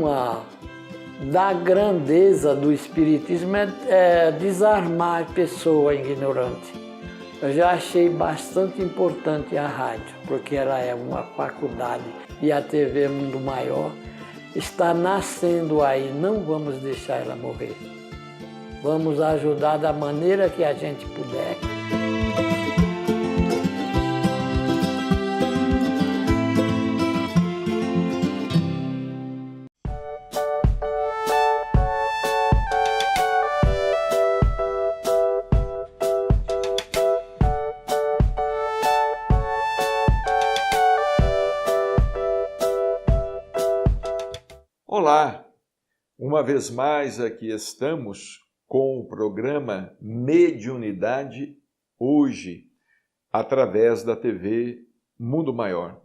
alma da grandeza do Espiritismo é desarmar a pessoa ignorante. Eu já achei bastante importante a rádio, porque ela é uma faculdade, e a TV Mundo Maior está nascendo aí, não vamos deixar ela morrer. Vamos ajudar da maneira que a gente puder. Olá, uma vez mais aqui estamos com o programa Mediunidade Hoje, através da TV Mundo Maior.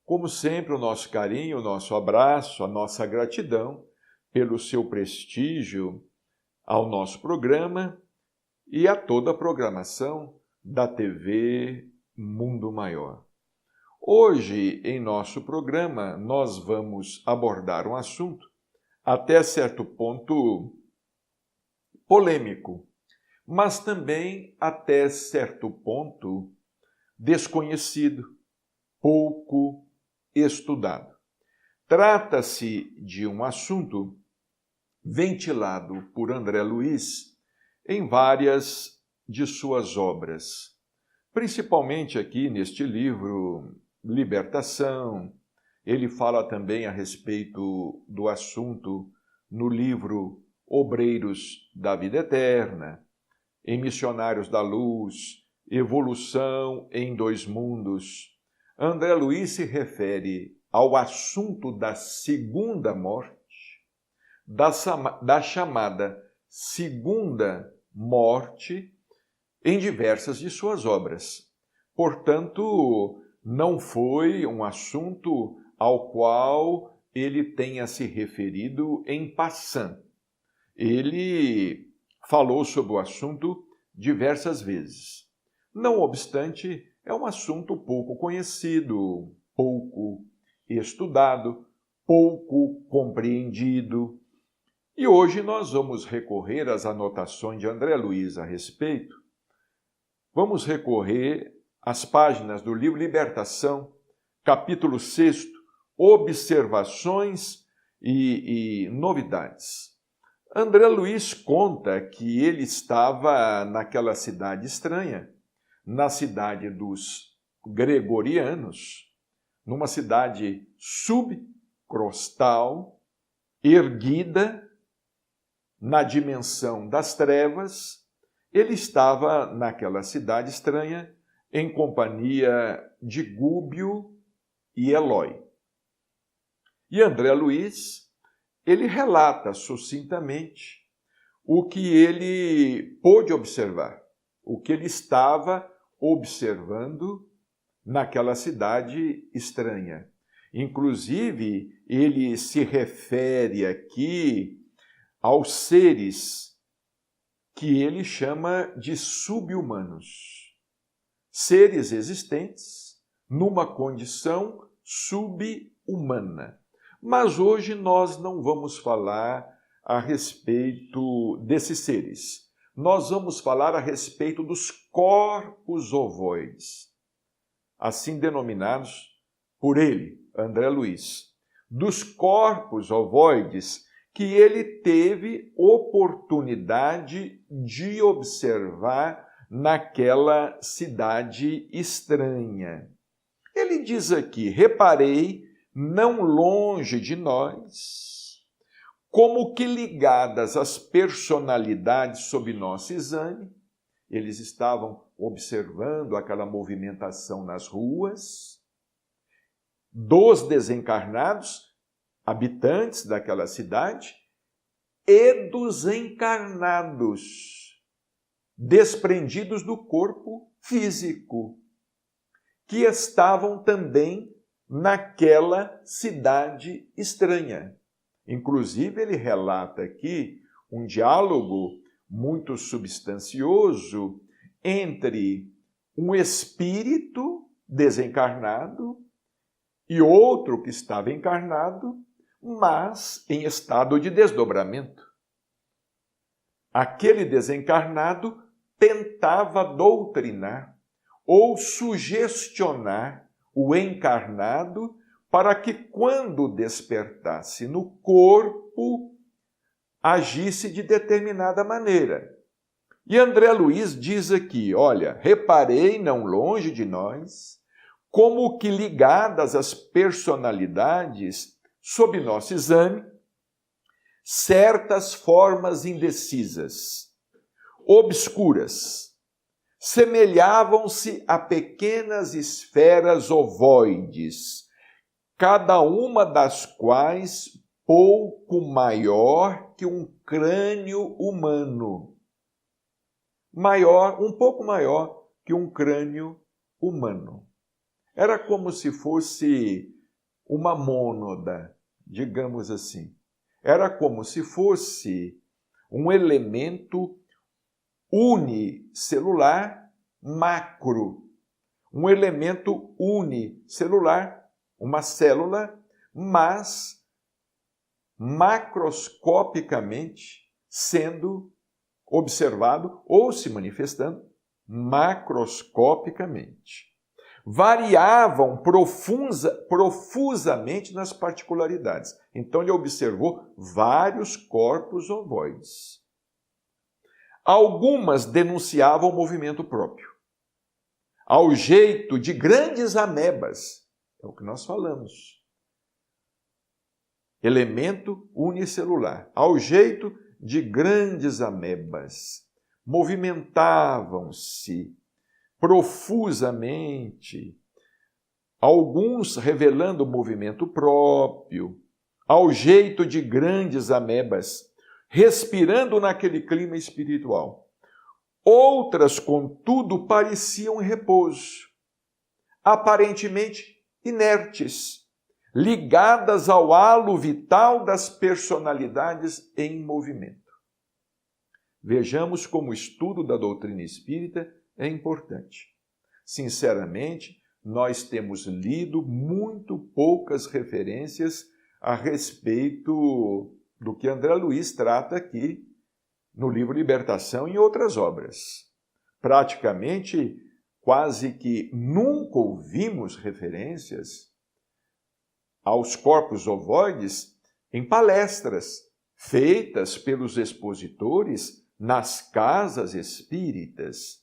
Como sempre, o nosso carinho, o nosso abraço, a nossa gratidão pelo seu prestígio ao nosso programa e a toda a programação da TV Mundo Maior. Hoje, em nosso programa, nós vamos abordar um assunto até certo ponto polêmico, mas também até certo ponto desconhecido, pouco estudado. Trata-se de um assunto ventilado por André Luiz em várias de suas obras, principalmente aqui neste livro Libertação. Ele fala também a respeito do assunto no livro Obreiros da Vida Eterna, em Missionários da Luz, Evolução em Dois Mundos. André Luiz se refere ao assunto da segunda morte, da chamada segunda morte, em diversas de suas obras. Portanto, não foi um assunto ao qual ele tenha se referido em passant. Ele falou sobre o assunto diversas vezes. Não obstante, é um assunto pouco conhecido, pouco estudado, pouco compreendido. E hoje nós vamos recorrer às anotações de André Luiz a respeito. Vamos recorrer às páginas do livro Libertação, capítulo 6, Observações e Novidades. André Luiz conta que ele estava naquela cidade estranha, na cidade dos Gregorianos, numa cidade subcrostal, erguida na dimensão das trevas. Ele estava naquela cidade estranha em companhia de Gúbio e Eloy. E André Luiz, ele relata sucintamente o que ele pôde observar, o que ele estava observando naquela cidade estranha. Inclusive, ele se refere aqui aos seres que ele chama de sub-humanos. Seres existentes numa condição sub-humana. Mas hoje nós não vamos falar a respeito desses seres. Nós vamos falar a respeito dos corpos ovoides, assim denominados por ele, André Luiz. Dos corpos ovoides que ele teve oportunidade de observar naquela cidade estranha. Ele diz aqui: reparei, não longe de nós, como que ligadas às personalidades sob nosso exame, eles estavam observando aquela movimentação nas ruas, dos desencarnados, habitantes daquela cidade, e dos encarnados, desprendidos do corpo físico, que estavam também naquela cidade estranha. Inclusive, ele relata aqui um diálogo muito substancioso entre um espírito desencarnado e outro que estava encarnado, mas em estado de desdobramento. Aquele desencarnado tentava doutrinar ou sugestionar o encarnado para que, quando despertasse no corpo, agisse de determinada maneira. E André Luiz diz aqui, olha, reparei não longe de nós, como que ligadas às personalidades sob nosso exame, certas formas indecisas, obscuras, semelhavam-se a pequenas esferas ovoides, cada uma das quais pouco maior que um crânio humano. Um pouco maior que um crânio humano. Era como se fosse uma mônada, digamos assim. Era como se fosse um elemento unicelular macro. Um elemento unicelular, uma célula, mas macroscopicamente sendo observado ou se manifestando macroscopicamente. Variavam profusamente nas particularidades. Então ele observou vários corpos ovoides. Algumas denunciavam movimento próprio, ao jeito de grandes amebas. É o que nós falamos. Elemento unicelular, ao jeito de grandes amebas. Movimentavam-se profusamente, alguns revelando movimento próprio, ao jeito de grandes amebas, respirando naquele clima espiritual. Outras, contudo, pareciam em repouso, aparentemente inertes, ligadas ao halo vital das personalidades em movimento. Vejamos como o estudo da doutrina espírita é importante. Sinceramente, nós temos lido muito poucas referências a respeito do que André Luiz trata aqui no livro Libertação e em outras obras. Praticamente, quase que nunca ouvimos referências aos corpos ovoides em palestras feitas pelos expositores nas casas espíritas.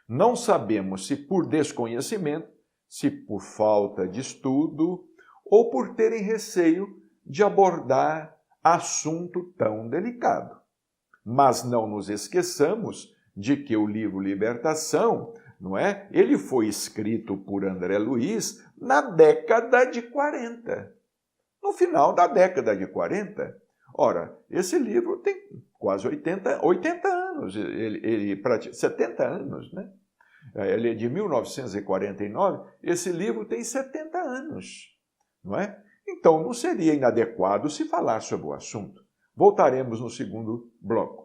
Não sabemos se por desconhecimento, se por falta de estudo ou por terem receio de abordar assunto tão delicado. Mas não nos esqueçamos de que o livro Libertação, não é? Ele foi escrito por André Luiz na década de 40. No final da década de 40. Ora, esse livro tem quase 80 anos, 70 anos, né? Ele é de 1949, esse livro tem 70 anos, não é? Então, não seria inadequado se falar sobre o assunto. Voltaremos no segundo bloco.